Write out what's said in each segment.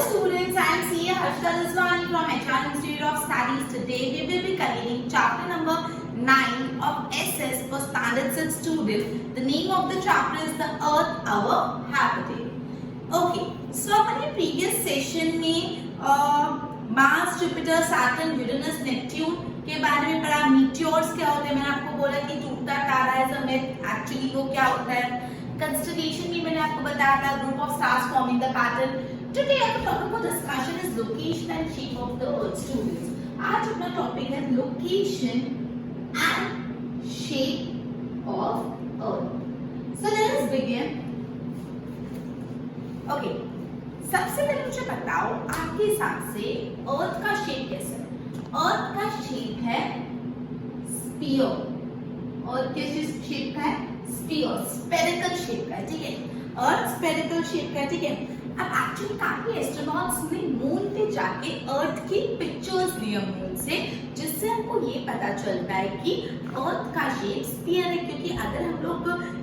students, I am CA Harshita Rizwani from HR Institute of Studies. Today we will be covering chapter number 9 of SS for Standard 6 student. The name of the chapter is The Earth, Our Habitat. Okay, so अपने previous session में Mars, Jupiter, Saturn, Uranus, Neptune के बारे में पढ़ा. Meteors क्या होते हैं, मैंने आपको बोला कि टूटता तारा है सब में एक्चुअली वो क्या होता है. कंस्टलेशन भी मैंने आपको बताया था, group of stars forming the pattern. Today our topic for discussion is location and shape of the earth. Students, आज अपना टॉपिक है location and shape of earth. So let us begin. Okay, सबसे पहले मुझे बताओ आपके हिसाब से अर्थ का शेप कैसा है. अर्थ का शेप है स्फीयर. अर्थ के शेप का है स्फीयर, स्फेरिकल शेप का है. ठीक है, अर्थ स्फेरिकल शेप का है. ठीक है, अब एक्चुअली काफी एस्ट्रोनॉट्स ने मून पे जाके अर्थ की पिक्चर्स लिए मून से, जिससे हमको ये पता चलता है कि अर्थ का शेप स्फीयर है. क्योंकि अगर हम लोग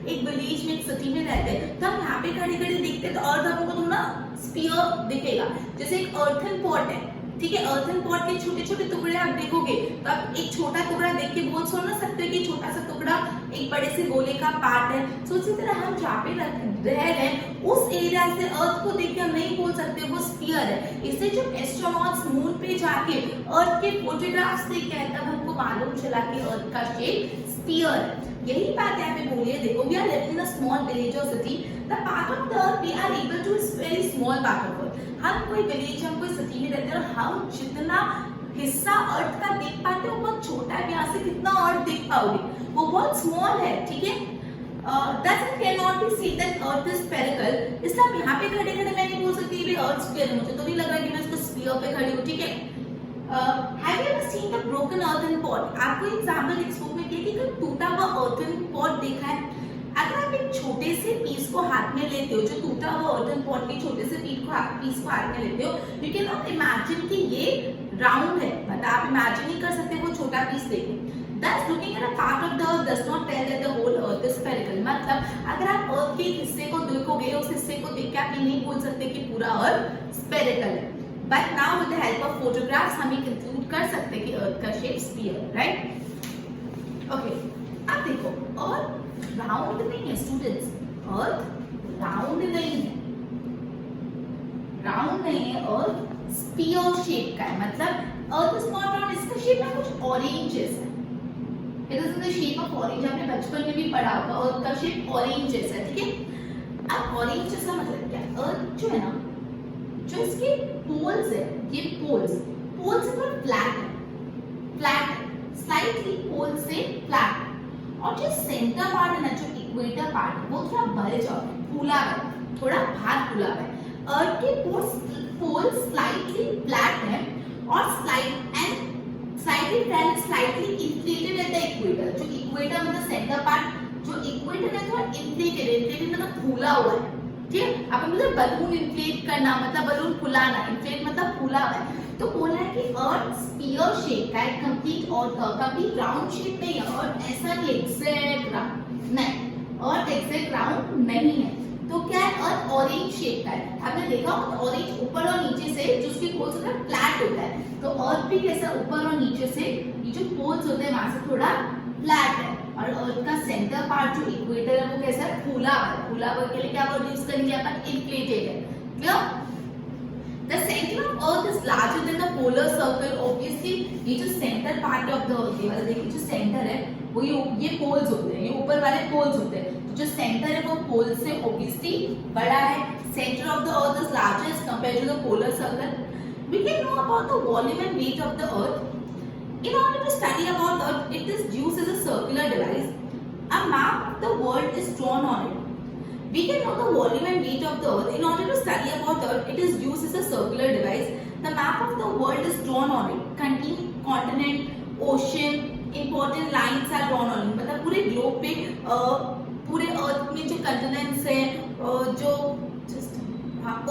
एक विलेज में, एक सिटी में रहते हैं तो हम यहाँ पे खड़े खड़े देखते हैं तो अर्थ हमको थोड़ा स्फीयर दिखेगा. जैसे एक अर्थन पॉट है, ठीक है, अर्थन पॉट के छोटे छोटे टुकड़े आप देखोगे तो आप एक छोटा टुकड़ा देख के बोल सुन ना सकते हो कि छोटा सा टुकड़ा एक बड़े से गोले का पार्ट है. तो उसी तरह हम जहाँ पे रह रहे हैं उस एरिया से अर्थ को देख के हम नहीं बोल सकते वो स्फीयर है. इससे जब एस्ट्रोनॉट्स मून पे जाके अर्थ के फोटोग्राफ्स देखते हैं तब हमको मालूम चला कि अर्थ का शेप स्फीयर है. यही बात यहाँ पे बोलिए. देखो, we are living in a small village or city. The part of the earth we are able to is very small part of earth. हम कोई विलेज, हम कोई सिटी में रहते हैं और हम जितना हिस्सा अर्थ का देख पाते हो बहुत छोटा है. यहाँ से कितना अर्थ देख पाओगे, वो बहुत स्मॉल है. ठीक है, thus it cannot be seen that earth is spherical. इसलिए आप यहाँ पे खड़े खड़े मैं नहीं बोल सकती कि अर्थ स्फीयर है. मुझे तो नहीं लग रहा कि मैं इसको स्फीयर पे खड़ी हूँ. ठीक है, have you ever seen the broken earthen pot? आपको एग्जाम्पल टेक्स्ट बुक में किया कि कोई टूटा हुआ earthen pot देखा है. अगर आप एक छोटे से पीस को हाथ में लेते हो, जो टूटा हुआ earthen pot के छोटे से पीस को हाथ में लेते हो, you cannot imagine कि ये राउंड है. मतलब आप इमेजिन नहीं कर सकते वो छोटा पीस देखें. Thus, looking at a part of the earth does not tell that the whole earth is spherical. मतलब अगर आप अर्थ के हिस्से को देखोगे, उस हिस्से को देख के आप ये नहीं बोल सकते कि पूरा अर्थ स्फेरिकल है. But now with the help of photographs हम ये कंक्लूड कर सकते हैं कि अर्थ का शेप स्फीयर है. राइट? ओके, अब देखो, अर्थ राउंड नहीं है स्टूडेंट्स. अर्थ राउंड नहीं है, राउंड नहीं है. अर्थ स्फीयर शेप का है. मतलब अर्थ इज नॉट राउंड. इसका शेप ना कुछ ऑरेंज जैसा है. It is in the shape of orange. आपने बचपन में भी पढ़ा होगा अर्थ का शेप ऑरेंज जैसा है. ठीक है, अब ऑरेंज जैसा मतलब क्या है. अर्थ जो है ना, जो इसके पोल्स है, ये पोल्स थोड़ा फ्लैट है, स्लाइटली पोल से फ्लैट है. और जो सेंटर पार्ट है ना, जो इक्वेटर पार्ट है, वो थोड़ा बल्ज और फूला है, थोड़ा भार फूला है. अर्थ के पोल्स स्लाइटली फ्लैट है और स्लाइटली इंफ्लेटेड रहता है इक्वेटर. जो इक्वेटर मतलब सेंटर पार्ट, जो इक्वेटर है थोड़ा इंफ्लेटेड मतलब फूला हुआ है. ठीक है, आप मतलब बलून इंफ्लेट करना मतलब बलून फुलाना, इंफ्लेट मतलब फूला हुआ है. तो बोला है कि अर्थ स्फीयर शेप का है, कंप्लीट राउंड शेप नहीं है. और ऐसा नहीं एग्जैक्ट राउंड नहीं, अर्थ एग्जैक्ट राउंड नहीं है. तो क्या है, अर्थ ऑरेंज शेप का है. आपने देखा होगा ऑरेंज ऊपर और नीचे से जो उसके पोल्स होता है फ्लैट होता है. तो अर्थ भी कैसा ऊपर और नीचे से ये जो पोल्स होते हैं वहां से थोड़ा फ्लैट है. और अर्थ का सेंटर पार्ट जो इक्वेटर है वो कैसा है, फूला है. फूला हुआ के लिए क्या वर्ड यूज करेंगे अपन, इन्फ्लेटेड है. Clear? The center of Earth is larger than the polar circle. Obviously, ये जो सेंटर पार्ट ऑफ द अर्थ, ये वाला देखिए जो सेंटर है वो ये पोल्स होते हैं, ये ऊपर वाले पोल्स होते हैं. तो जो सेंटर है वो पोल से ऑब्वियसली बड़ा है. Center of the Earth is larger as compared to the polar circle. We can know about the volume and weight of the Earth. In order to study about the Earth, it is used as a circular device. A map of the world is drawn on it. We can know the volume and weight of the Earth. In order to study about the Earth, it is used as a circular device. The map of the world is drawn on it. Continent, ocean, important lines are drawn on it. मतलब पूरे globe पे पूरे अर्थ में जो continents हैं, जो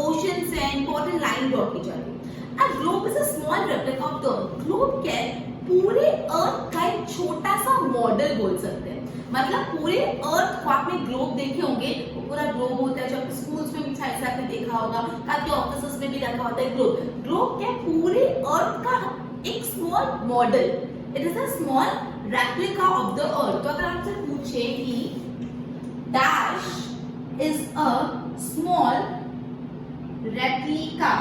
oceans हैं, important line draw की जाती है. A globe is a small replica of the Earth. Globe क्या है, पूरे अर्थ का एक छोटा सा मॉडल बोल सकते हैं. मतलब पूरे अर्थ को आपने ग्लोब देखे होंगे, पूरा ग्लोब होता है, जो स्कूल्स में भी शायद से आपने देखा होगा, काफी ऑफिसेस में भी रखा होता है ग्लोब। ग्लोब क्या पूरे अर्थ का एक small model, it is a small replica of the अर्थ। तो अगर आपसे पूछे कि dash is a small replica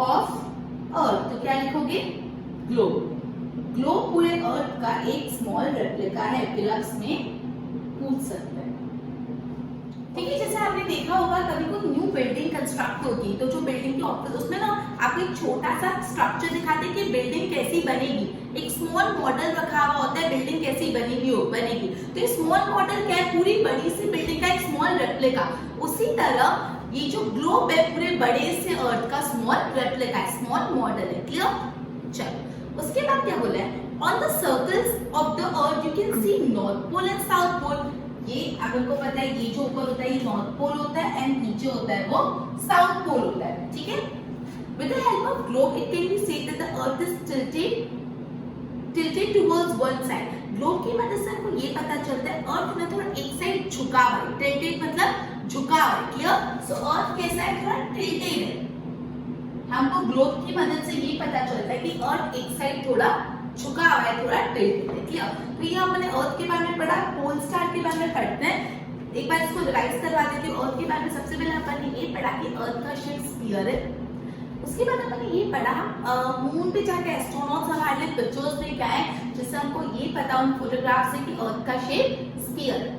of earth, तो क्या लिखोगे? ग्लोब। ग्लोब पूरे अर्थ का एक स्मॉल रेप्लिका है, फिर आप इसमें पूछ सकते हैं। ठीक है, जैसे आपने देखा होगा कभी कोई न्यू बिल्डिंग कंस्ट्रक्ट होती है तो जो बिल्डिंग के ऑफिस उसमें ना आपको एक छोटा सा स्ट्रक्चर दिखाते हैं कि बिल्डिंग कैसी बनेगी, एक स्मॉल मॉडल रखा हुआ होता है बिल्डिंग कैसी बनेगी। तो ये स्मॉल मॉडल क्या है? पूरी बड़ी सी बिल्डिंग का एक स्मॉल रेप्लिका। उसी तरह ये जो ग्लोब है पूरे बड़े से अर्थ का स्मॉल रेप्लिका है, स्मॉल मॉडल है। क्लियर? चलो उसके बाद क्या बोला है? On the circles of the earth you can see north pole and south pole. ये आपको पता है ये जो ऊपर होता है ये नॉर्थ पोल होता है एंड नीचे होता है वो साउथ पोल होता है। ठीक है, with the help of globe it can be said that the earth is tilted towards one side। Globe की मदद से हमको ये पता चलता है अर्थ में थोड़ा एक साइड झुका हुआ है, tilted मतलब झुका हुआ है। क्लियर? सो अर्थ कैसा है? थोड़ा tilted है। हमको ग्लोब की मदद से ये पता चलता है कि अर्थ एक साइड थोड़ा झुका हुआ है, थोड़ा tilted है। क्लियर? तो ये हमने अर्थ के बारे में पढ़ा, पोल स्टार के बारे में पढ़ते हैं। एक बार इसको रिवाइज करवा देती हूँ। अर्थ के बारे में सबसे पहले अपन ने ये पढ़ा कि अर्थ का शेप स्फीयर है। उसके बाद अपन ने ये पढ़ा मून पे जाके एस्ट्रोनॉट्स हमारे लिए पिक्चर्स लेके आए जिससे हमको ये पता उन फोटोग्राफ से कि अर्थ का शेप स्फीयर है।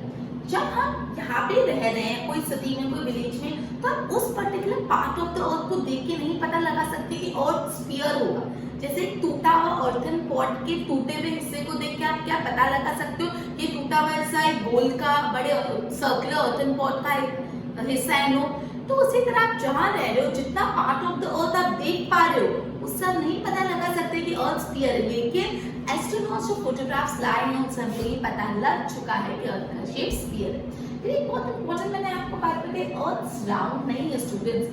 जब हम यहाँ पे रह रहे हैं कोई सिटी में, कोई विलेज में, तो हम उस पर्टिकुलर पार्ट ऑफ द अर्थ को देख के नहीं पता लगा सकते कि अर्थ स्फीयर होगा। जैसे टूटा हुआ अर्थन पॉट के टूटे हुए हिस्से को देख के आप क्या पता लगा सकते हो कि टूटा हुआ हिस्सा एक गोल का बड़े सर्कुलर अर्थन पॉट का एक हिस्सा है नो। तो उसी तरह आप जहाँ रह रहे हो जितना पार्ट ऑफ द अर्थ आप देख पा रहे हो उससे आप नहीं पता लगा सकते कि अर्थ स्फीयर है, लेकिन एस्ट्रोनॉट्स जो फोटोग्राफ्स लाए हैं उनसे हमको ये पता लग चुका है कि अर्थ का शेप स्फीयर है। फिर एक बहुत इंपॉर्टेंट मैंने आपको बात बताई, अर्थ राउंड नहीं है स्टूडेंट्स,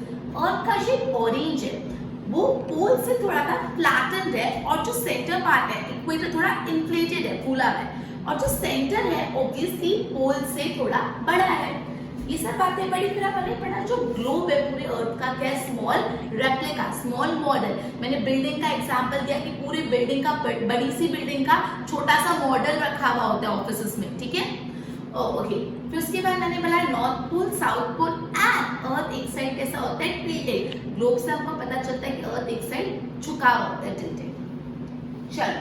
अर्थ का शेप ऑरेंज है। वो पोल से थोड़ा सा फ्लैटेंड है और जो सेंटर पार्ट है इक्वेटर थोड़ा इन्फ्लेटेड है, फूला है, और जो सेंटर है ऑब्वियसली पोल से थोड़ा बड़ा है। ये सब बातें बड़ी फिर हमने पढ़ा जो ग्लोब है पूरे अर्थ का क्या है? Small replica, small model. मैंने बिल्डिंग का एग्जांपल दिया कि पूरी बिल्डिंग का बड़ी सी बिल्डिंग का छोटा सा मॉडल रखा हुआ होता है ऑफिसेस में। ठीक है, ओके। फिर उसके बाद मैंने बोला north pole, south pole and earth एक साइड कैसा होता है? टिल्टेड। ग्लोब से हमको पता चलता है कि अर्थ एक साइड झुका होता है, टिल्टेड। चलो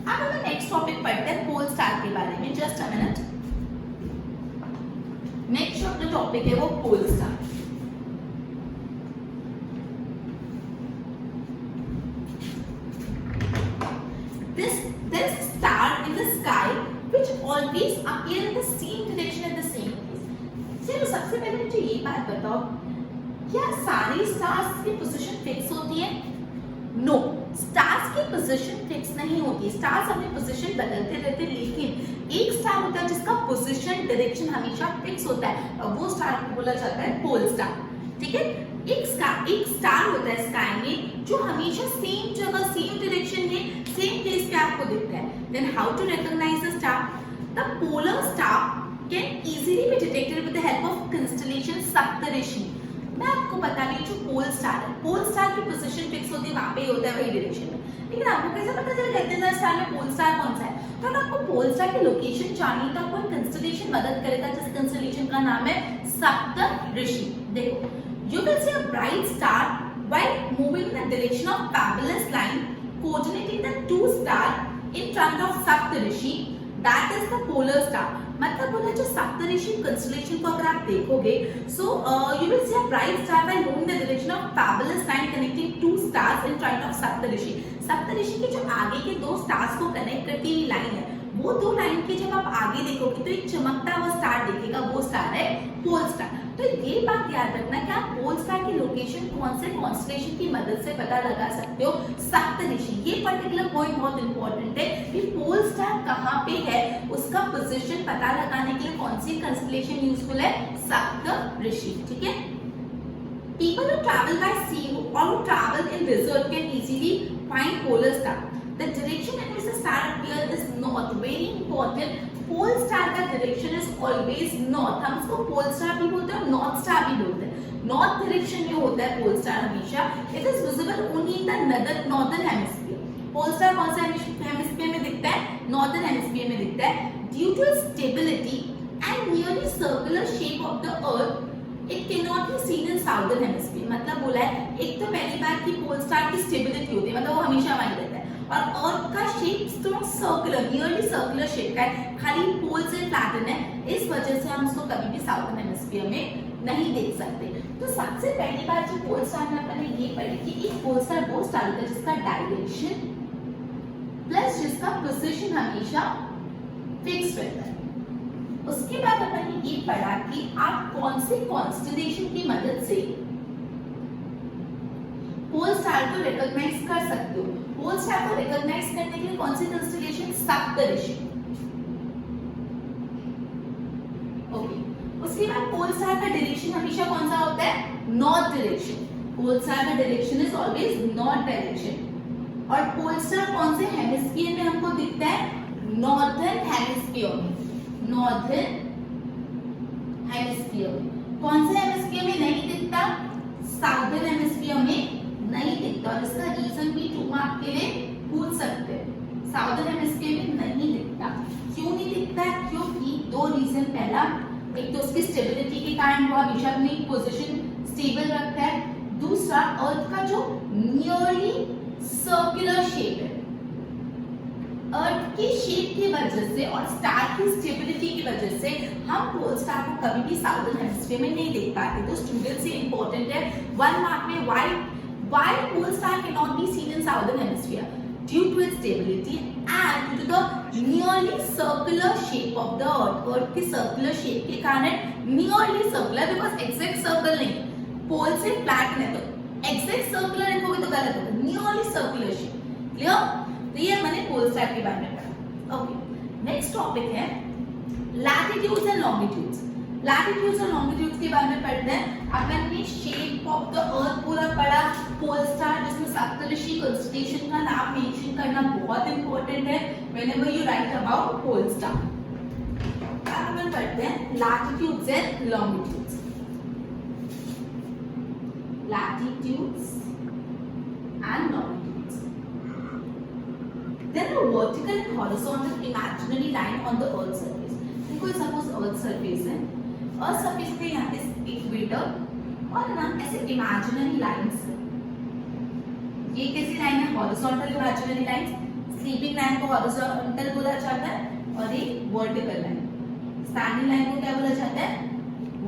अब हम नेक्स्ट टॉपिक पढ़ते हैं पोल स्टार के बारे में। Just a minute. नेक्स्ट जो टॉपिक है वो pole star. This star in the sky which always appear in the same direction at the same place। चलो सबसे पहले मुझे ये बात बताओ, क्या सारी स्टार्स की पोजीशन फिक्स होती है? नो, स्टार्स की पोजीशन फिक्स नहीं होती। स्टार्स अपनी पोजीशन बदलते रहते, लेकिन एक स्टार होता है जिसका पोजीशन डायरेक्शन हमेशा फिक्स होता है और वो स्टार को बोला जाता है पोल स्टार। ठीक है, एक स्टार होता है स्काई में जो हमेशा सेम जगह, सेम डायरेक्शन में, सेम प्लेस पे आपको दिखता है। Then how to recognise the star? The polar star can easily be detected with the help of constellation Saptarishi. मैं आपको बता रही हूँ जो पोल स्टार है, पोल स्टार की पोजीशन फिक्स होती है, वहां पे होता है वही डायरेक्शन में, लेकिन आपको कैसे पता चलेगा इतने स्टार में पोल स्टार कौन सा है? तो अगर आपको पोल स्टार की लोकेशन चाहिए तो आपको कंस्टेलेशन मदद करेगा, जिस कंस्टेलेशन का नाम है सप्तऋषि। देखो, you will see a bright star while moving in the direction of fabulous line coordinating the two stars in front of Saptarishi, that is the polar star। मतलब बोला जो सप्तऋषि कंस्टेलेशन को अगर आप देखोगे, so you will see a bright star while moving in the direction of fabulous line connecting two stars in front of Saptarishi। सप्तऋषि के जो आगे के दो स्टार्स को कनेक्ट करती हुई लाइन है, वो दो लाइन के जब आप आगे देखोगे तो एक चमकता हुआ स्टार दिखेगा, वो स्टार है पोल स्टार। तो ये बात याद रखना कि आप पोल स्टार की लोकेशन कौन से कॉन्स्टेलेशन की मदद से पता लगा सकते हो? सप्तऋषि। ये पर्टिकुलर पॉइंट बहुत इंपॉर्टेंट है कि पोल स्टार कहाँ पे है, उसका पोजीशन पता लगाने के लिए कौन सी कंस्टेलेशन यूजफुल है? सप्तऋषि। ठीक है, people who travel by sea or who travel in desert can easily find polar star। The direction in which the star appears is north. Very important. Pole star का डायरेक्शन इज ऑलवेज नॉर्थ. हम इसको pole star भी बोलते हैं और north star भी बोलते हैं. नॉर्थ डायरेक्शन में होता है पोल स्टार हमेशा. It is visible only in the northern hemisphere. Pole star कौन सा हेमिस्फीयर में दिखता है? नॉर्दर्न हेमिस्फीयर में दिखता है. Due to its stability and nearly circular shape of the earth it can not be seen in southern hemisphere. मतलब बोला है एक तो पहली बात कि पोल स्टार की स्टेबिलिटी होती है, मतलब वो हमेशा वहीं रहता है, और अर्थ का shape strong circular, nearly circular shape का है, खाली पोल्स एंड फ्लैटन है. इस वजह से हम उसको कभी भी साउदर्न हेमिस्फीयर में नहीं देख सकते. तो सबसे पहली बात जो पोल स्टार में अपन ने ये पढ़ी कि एक पोल स्टार वो स्टार होता है जिसका डायरेक्शन प्लस जिसका पोजीशन हमेशा फिक्स रहता है. उसके बाद अपन ने ये पढ़ा कि आप कौन से कॉन्स्टेलेशन की मदद से पोल स्टार को रिकॉग्नाइज कर सकते हो. पोल स्टार को रिकॉग्नाइज करने के लिए कौन सी कंस्टेलेशन? सप्तऋषि. ओके. उसके बाद पोल स्टार का डायरेक्शन हमेशा कौन सा होता है? North direction. पोल स्टार का direction is always north direction. और पोल स्टार कौन से हेमिस्फीयर में हमको दिखता है? नॉर्दर्न हेमिस्फीयर में. नॉर्दर्न हेमिस्फीयर में. कौन से हेमिस्फीयर में नहीं दिखता? साउदर्न हेमिस्फीयर में नहीं दिखता. और इसका रीजन भी 2 मार्क के लिए पूछ सकते हैं. साउदर्न हेमिस्फीयर में नहीं दिखता. क्यों नहीं दिखता? क्योंकि 2 रीजन. पहला, एक तो उसकी स्टेबिलिटी के कारण वो हमेशा अपनी पोजीशन स्टेबल रखता है. दूसरा, अर्थ का जो नियरली सर्कुलर शेप है, अर्थ की शेप की वजह से और स्टार की स्टेबिलिटी की वजह से हम पोल स्टार को कभी भी साउदर्न हेमिस्फीयर में नहीं देख पाते. तो स्टूडेंट्स ये इंपॉर्टेंट है 1 मार्क में. Why pole star cannot be seen in southern hemisphere? Due to its stability and due to the nearly circular shape of the earth. Earth के circular shape के कारण nearly circular, because exact circle नहीं. पोल से flat है तो exact circular लिखोगे तो गलत होगा. nearly circular shape. Clear? तो ये मैंने पोल स्टार के बारे में पढ़ा. Okay. Next topic है latitudes and longitudes. लैटिट्यूड्स और लॉन्गिट्यूड्स के बारे में पढ़ते हैं. अपन ने शेप ऑफ द अर्थ पूरा पढ़ा. पोल स्टार जिसमें सप्तऋषि कंस्टेलेशन का नाम मेंशन करना बहुत इंपॉर्टेंट है whenever you write about pole star. अब अपन पढ़ते हैं latitudes and longitudes. Latitudes and longitudes. There are vertical and horizontal imaginary line on the earth surface. देखो सपोज अर्थ सरफेस है. अर्थ सरफेस पे यहाँ पे इक्वेटर और ना ऐसे इमेजिनरी लाइंस है. ये कैसी लाइन है? Horizontal imaginary line. Sleeping line को हॉरिजॉन्टल बोला जाता है और ये वर्टिकल लाइन. स्टैंडिंग लाइन को क्या बोला जाता है?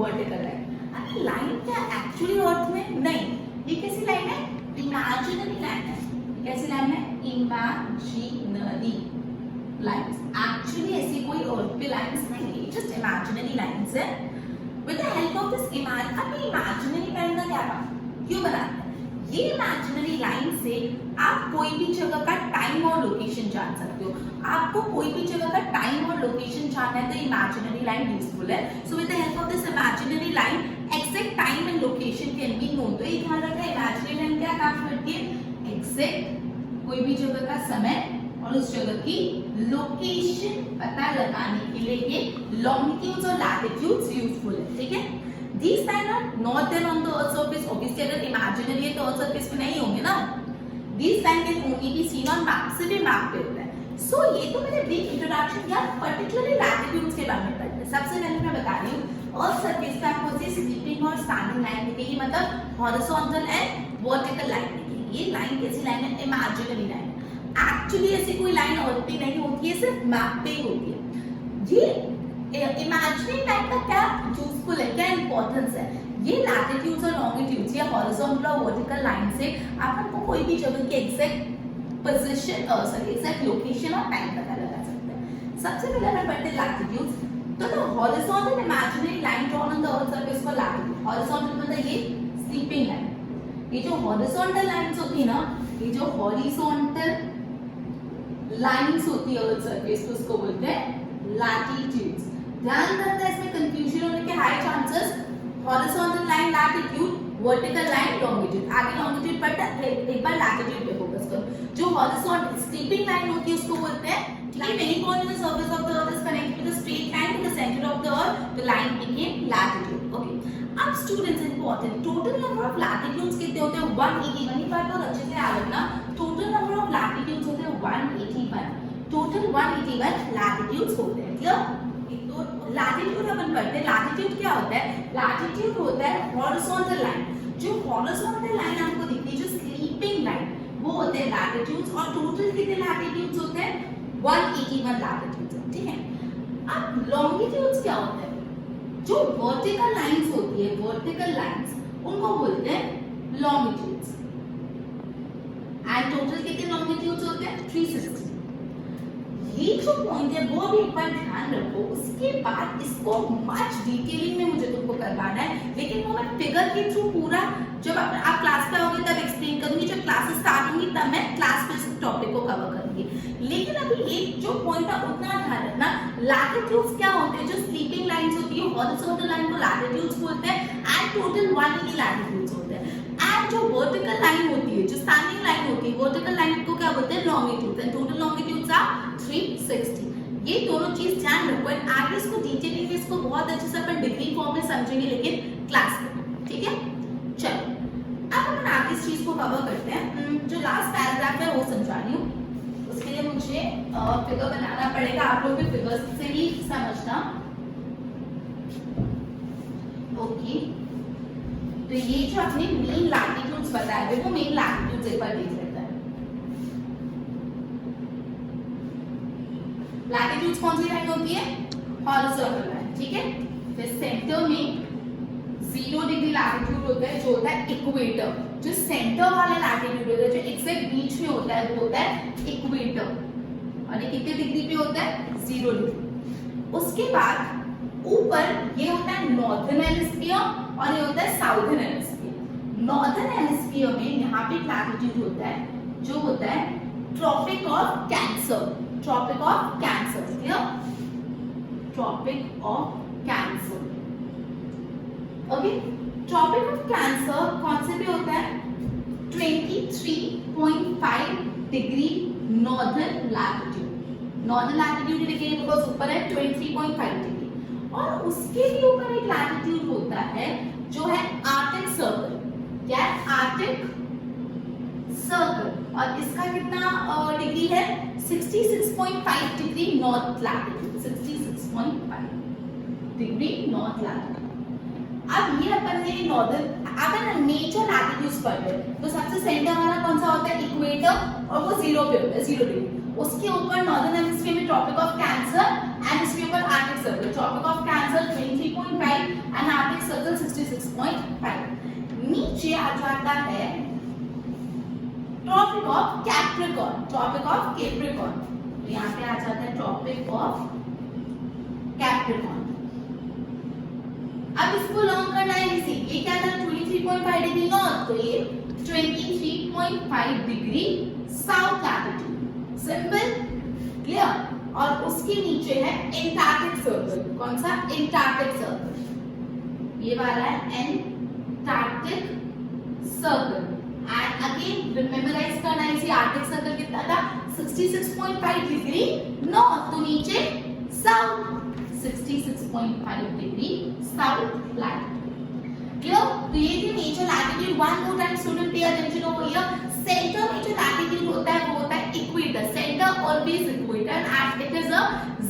Vertical line. अब लाइन क्या एक्चुअली अर्थ में नहीं. ये कैसी लाइन है? इमेजिनरी लाइन है. कैसी लाइन है? Imaginary lines. एक्चुअली ऐसी कोई अर्थ पे लाइंस नहीं है, जस्ट इमेजिनरी लाइंस है. With the help of this imaginary line का क्या काम? क्यों बनाते हैं? ये इमेजिनरी लाइन से आप कोई भी जगह का टाइम और लोकेशन जान सकते हो. आपको कोई भी जगह का टाइम और लोकेशन जानना है तो इमेजिनरी लाइन यूजफुल है. So with the help of this imaginary line exact time and location can be known. तो ये ध्यान रखना, इमेजिनरी लाइन क्या काम करती है? एक्जैक्ट कोई भी जगह का समय और उस जगह की लोकेशन पता लगाने के लिए ये लॉन्गिट्यूड्स और लैटिट्यूड्स यूजफुल है. ठीक है. These lines are not there on the earth surface. Obviously अगर imaginary है तो earth surface पे नहीं होंगे ना. These lines can only be seen on map. से भी map पे होता है. So ये तो मैंने brief introduction किया particularly latitudes के बारे में पढ़ते हैं. सबसे पहले मैं बता रही हूँ earth surface पे आपको ऐसी sleeping और standing line दिखेगी, मतलब horizontal and vertical line दिखेगी. ये line कैसी line है? Imaginary line. एक्चुअली ऐसी कोई लाइन अर्थ पे नहीं होती है, सिर्फ मैप पे ही होती है. ये इमेजिनरी लाइन का क्या यूजफुल है, क्या इंपॉर्टेंस है? ये लैटिट्यूड्स और लॉन्गिट्यूड्स या हॉरिजॉन्टल और वर्टिकल लाइन से अपन को कोई भी जगह की एग्जैक्ट पोजीशन और एग्जैक्ट लोकेशन और टाइम पता लगा सकते हैं. सबसे पहले अपन पढ़ते हैं लैटिट्यूड्स. तो the horizontal imaginary line drawn on the earth surface को लैटिट्यूड. हॉरिजॉन्टल मतलब ये स्लीपिंग लाइन. ये जो हॉरिजॉन्टल लाइंस होती है ना, ये जो हॉरिजॉन्टल लाइंस होती है अर्थ सरफेस को, उसको बोलते हैं लैटिट्यूड्स. ध्यान रखना है, इसमें कंफ्यूजन होने के high chances. Horizontal line latitude, vertical line longitude. आगे लॉन्गिट्यूड पढ़ते हैं, एक बार लैटिट्यूड पे फोकस करो. जो हॉरिजॉन्टल स्लीपिंग लाइन होती है उसको बोलते हैं, ठीक है। Many point on the surface of the earth is connected with the straight line to the centre of the earth, the line became latitude. Okay, अब students important, total number of latitudes कितने होते हैं? 181। ये बात बहुत अच्छे से याद रखना, टोटल नंबर ऑफ लैटिट्यूड्स होते हैं 181, टोटल 181 लैटिट्यूड्स होते हैं, क्लियर। तो लैटिट्यूड अपन पढ़ते हैं, लैटिट्यूड क्या होता है? लैटिट्यूड होता है हॉरिजॉन्टल लाइन, जो हॉरिजॉन्टल लाइन आपको दिखती है, जो स्लीपिंग लाइन, वो होते हैं लैटिट्यूड्स। और टोटल कितने लैटिट्यूड्स होते हैं? 181 लैटिट्यूड्स, ठीक है। अब लॉन्गिट्यूड्स क्या होते हैं? जो वर्टिकल लाइंस होती है, वर्टिकल लाइंस, उनको बोलते हैं लॉन्गिट्यूड्स। एंड टोटल कितने लॉन्गिट्यूड्स होते हैं? 360। ये जो पॉइंट है वो भी एक बार ध्यान रखो, उसके बाद इसको मच डिटेलिंग में मुझे तुमको करवाना है, लेकिन वो मैं फिगर के थ्रू पूरा जब आप क्लास पे आओगे तब एक्सप्लेन करूंगी, जब क्लासेस स्टार्ट होंगी तब मैं क्लास पे इस टॉपिक को कवर करूंगी। लेकिन अभी एक जो पॉइंट है उतना ध्यान रखना, लैटिट्यूड्स क्या होते हैं? जो स्लीपिंग लाइंस होती है, हॉरिजॉन्टल लाइन को लैटिट्यूड्स बोलते हैं, एंड टोटल 180 लैटिट्यूड्स होते हैं। एंड जो वर्टिकल लाइन होती है, जो स्टैंडिंग लाइन होती है, वर्टिकल लाइन को क्या बोलते हैं? Longitudes. And total longitudes are 360। ये दोनों चीज ध्यान रखो, एंड आगे इसको डिटेलिंग में इसको बहुत अच्छे से अपन डिग्री फॉर्म में समझेंगे, लेकिन क्लास में, ठीक है। चलो अब अपन आगे इस चीज को कवर करते हैं। जो लास्ट पैराग्राफ है वो समझा रही हूँ, उसके लिए मुझे फिगर बनाना पड़ेगा, आप लोग भी फिगर्स से ही समझना। ओके, तो ये जो अपने मेन लैटिट्यूड्स बताए हुए, वो मेन लैटिट्यूड्स एक बार देख लेते हैं। लैटिट्यूड्स कौन सी लाइन होती है? हॉरिजॉन्टल लाइन, ठीक है। फिर सेंटर में 0 डिग्री लैटिट्यूड होता है, जो होता है इक्वेटर। जो सेंटर वाला लैटिट्यूड होता है, जो एग्जैक्ट बीच में होता है, वो होता है इक्वेटर। और ये कितने डिग्री पे होता है? 0 डिग्री। उसके बाद ऊपर ये होता है नॉर्दर्न हेमिस्फीयर और ये होता है साउदर्न हेमिस्फीयर। नॉर्दर्न हेमिस्फीयर में यहाँ पे लैटिट्यूड होता है, जो होता है Tropic of Cancer, Tropic of Cancer, clear? Tropic of Cancer, okay. Tropic of Cancer कौन से पे होता है? 23.5 degree northern latitude. Northern latitude लिखेंगे बिकॉज ऊपर है 23.5 डिग्री। और उसके भी ऊपर एक लैटिट्यूड होता है जो है आर्कटिक सर्कल। क्या है? Arctic circle. और इसका कितना डिग्री है? 66.5 degree north latitude, 66.5 degree north latitude. अब ये अपन ने नॉर्दर्न, अगर नेचर लैटिट्यूड्स पढ़ रहे तो सबसे सेंटर वाला कौन सा होता है? इक्वेटर, और वो 0 पे होता है, 0 डिग्री। उसके ऊपर नॉर्दर्न हेमिस्फीयर में ट्रॉपिक ऑफ कैंसर, एंड इसके ऊपर Arctic Circle. Tropic of Cancer 23.5 and Arctic Circle 66.5। नीचे आ जाता है Tropic of Capricorn, Tropic of Capricorn. तो यहाँ पे आ जाता है ट्रॉपिक ऑफ कैप्रिकॉर्न। अब इसको लॉन्ग करना है इसी, ये क्या था? 23.5 डिग्री नॉर्थ, तो ये 23.5 degree south latitude. Simple, clear? और उसके नीचे है एंटार्क्टिक सर्कल। कौन सा? एंटार्क्टिक सर्कल, ये वाला है Antarctic Circle. And again memorise करना है इसी, आर्कटिक सर्कल कितना था? 66.5 डिग्री नॉर्थ, तो नीचे south 66.5 degree south latitude, clear? तो ये थी nature latitude. One more time student pay attention over here. Centre में जो लैटिट्यूड होता है वो होता है equator. Centre always equator and it is a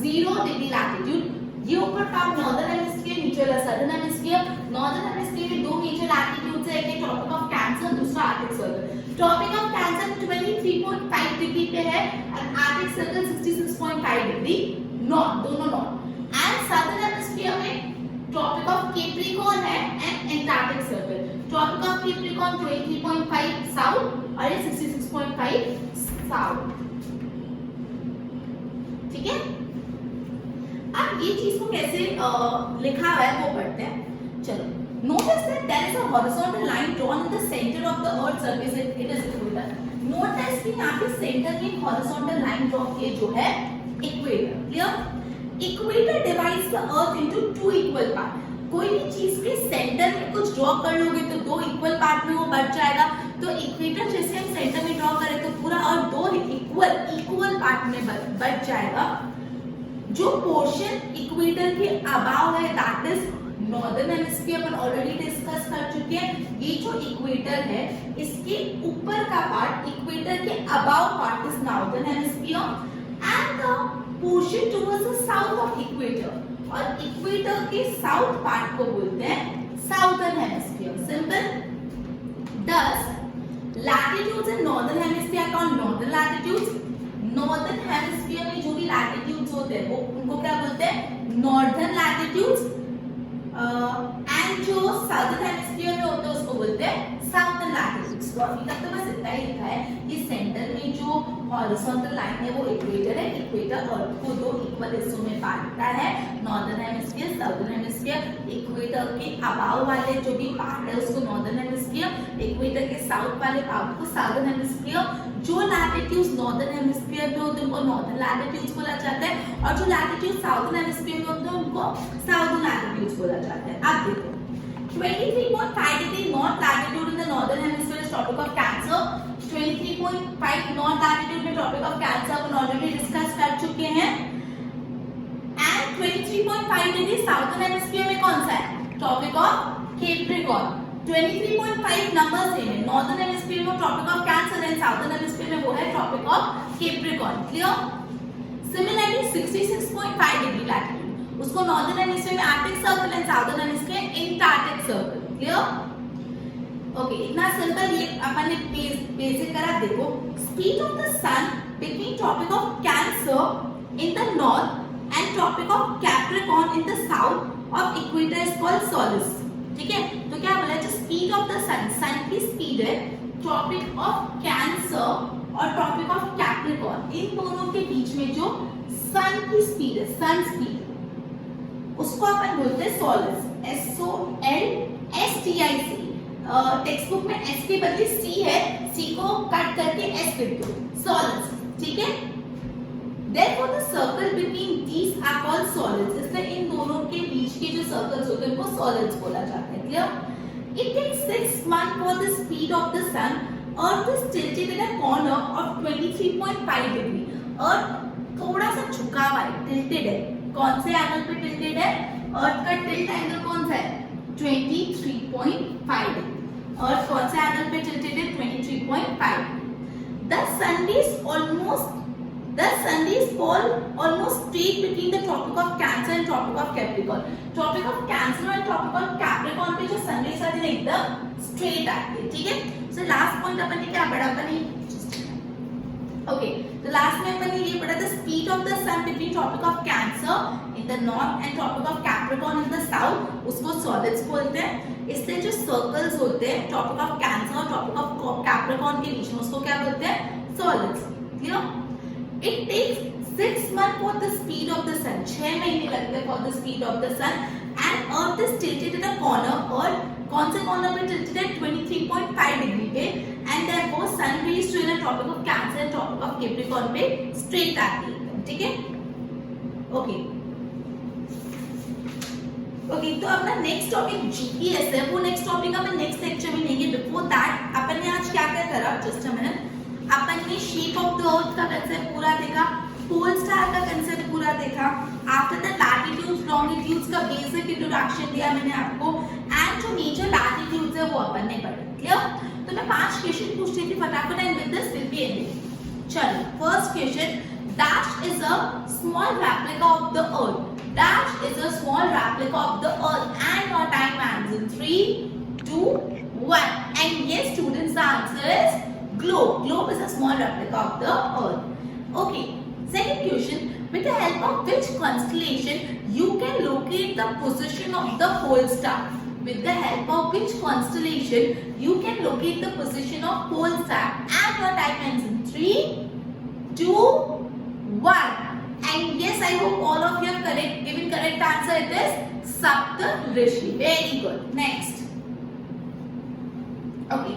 0 degree latitude. ये ऊपर का नॉर्दर्न हेमिस्फीयर, नीचे वाला सदर्न हेमिस्फीयर। नॉर्दर्न हेमिस्फीयर में दो मेजर लैटिट्यूड्स है, एक ट्रॉपिक ऑफ कैंसर, दूसरा Arctic Circle. Tropic of Cancer 23.5 degree पे है और आर्कटिक सर्कल 66.5 डिग्री नॉर्थ, दोनों नॉर्थ। एंड सदर्न हेमिस्फीयर में ट्रॉपिक ऑफ कैप्रिकॉर्न है and Antarctic Circle. Tropic of Capricorn 23.5 south और 66.5 साउथ, ठीक है। अब ये चीज को कैसे लिखा हुआ है वो पढ़ते हैं, चलो। Notice that there is a horizontal line drawn in the center of the Earth's surface. It is equator. Notice कि यहाँ पे सेंटर में horizontal line draw किए जो है equator. Clear? Equator divides the Earth into two equal parts. कोई भी चीज के सेंटर में कुछ ड्रॉ कर लोगे तो दो इक्वल पार्ट में वो बच जाएगा। तो इक्वेटर जैसे हम सेंटर में ड्रॉ करें तो पूरा, और दो बच जाएगा। जो पोर्शन इक्वेटर के अबाव है that is northern hemisphere, upon already discuss कर चुके हैं। ये जो इक्वेटर है इसके ऊपर का पार्ट, इक्वेटर के above part is northern hemisphere and the portion towards the south of equator, और इक्वेटर के साउथ पार्ट को बोलते हैं साउदर्न हेमिस्फीयर। सिंपल। दस latitudes in northern hemisphere called northern latitudes. Northern hemisphere में जो भी लैटिट्यूड्स होते हैं वो उनको क्या बोलते हैं? Northern latitudes. एंड जो साउदर्न हेमिस्फीयर में होते हैं उसको बोलते हैं साउदर्न लैटिट्यूड्स। तो अभी तक तो बस इतना ही लिखा है कि सेंटर में जो हॉरिजॉन्टल लाइन है वो इक्वेटर है। इक्वेटर अर्थ को दो इक्वल हिस्सों में बांटता है, northern hemisphere, southern hemisphere. Equator के अबाव वाले जो भी पार्ट है उसको नॉर्दर्न हेमिस्फीयर, इक्वेटर के साउथ वाले पार्ट को साउदर्न हेमिस्फीयर। जो लैटिट्यूड्स नॉर्दर्न हेमिस्फीयर में होते हैं उनको नॉर्दर्न लैटिट्यूड्स बोला जाता है, और जो लैटिट्यूड साउदर्न हेमिस्फीयर में होते हैं उनको साउदर्न लैटिट्यूड्स बोला जाता है। अब देखो 23.5 degree north latitude in the northern hemisphere is tropic of Cancer. 23.5 north latitude में टॉपिक ऑफ कैंसर अपन ऑलरेडी डिस्कस कर चुके हैं। एंड 23.5 डिग्री साउदर्न हेमिस्फीयर में कौन सा है? Tropic of Capricorn. 23.5 number same है, नॉर्दर्न हेमिस्फीयर में tropic of Cancer and southern hemisphere में वो है tropic of Capricorn. Clear? Similarly 66.5 degree latitude उसको नॉर्दर्न हेमिस्फीयर में Arctic Circle and southern hemisphere Antarctic Circle. Clear? Okay, इतना simple ये अपन ने बेसिक करा। देखो speed of the sun between tropic of Cancer in the north and tropic of Capricorn in the south of equator is called Solis. ठीक है, तो क्या बोला? जो स्पीड ऑफ द सन, सन की स्पीड है, टॉपिक ऑफ कैंसर और टॉपिक ऑफ कैप्रिकॉर्न, इन दोनों के बीच में जो सन की स्पीड है, सन स्पीड, उसको अपन बोलते हैं सोलिस। SOLSTIC। टेक्स्ट बुक में S के बदले C है, C को कट करके S लिख दो, सोलिस। ठीक है, Therefore the circle between these are called solids. इसलिए इन दोनों के बीच के जो सर्कल्स होते हैं उनको solids बोला जाता है। Clear? It takes 6 months for the speed of the sun. Earth is tilted in a corner of 23.5 degree. Earth थोड़ा सा झुका हुआ है, tilted है। कौन से एंगल पे tilted है? Earth का tilt एंगल कौन सा है? 23.5 डिग्री। Earth कौन से एंगल पे tilted है? 23.5। The sun is almost The sun is fall almost straight between the tropic of Cancer and tropic of Capricorn. Tropic of Cancer and tropic of Capricorn पे जो sun rays आती है एकदम straight आती है। ठीक है, so last point अपन ने क्या पढ़ा? अपन ने okay, तो last में अपन ने ये पढ़ा the speed of the sun between tropic of Cancer in the north and tropic of Capricorn in the south, उसको solids बोलते हैं। इसलिए जो circles होते हैं tropic of Cancer और tropic of Capricorn के बीच में उसको क्या बोलते हैं? Solids। Clear? It takes 6 months for the speed of the sun. 6 महीने लगते हैं for the speed of the sun. And Earth is tilted in a corner. और कौन से corner पे tilted है? 23.5 डिग्री पे. And therefore sun rays जो है ना tropic of Cancer and tropic of Capricorn पे straight आती है। ठीक है? Okay. Okay, तो अपना next topic GPS है। वो next topic अपन next lecture में लेंगे। Before that अपन ने आज क्या करा? Just a minute. अपन ने शेप ऑफ द अर्थ का कंसेप्ट पूरा देखा, पोल स्टार का कंसेप्ट पूरा देखा, आफ्टर द लैटिट्यूड्स लॉन्गिट्यूड्स का बेसिक इंट्रोडक्शन दिया मैंने आपको, एंड जो मेजर लैटिट्यूड्स है वो अपन ने पढ़े। क्लियर? तो मैं 5 क्वेश्चन पूछती थी फटाफट and with this will be ending. चलो, first question, dash is a small replica of the earth. Dash is a small replica of the earth and your time ends in 3 2 1 and yes students, the answer is globe. Globe is a small replica of the earth. Okay, second question, with the help of which constellation you can locate the position of the pole star? With the help of which constellation you can locate the position of pole star? And your time ends in 3 2 1 and yes, I hope all of you have given correct answer. It is Saptarishi. Very good. Next. Okay,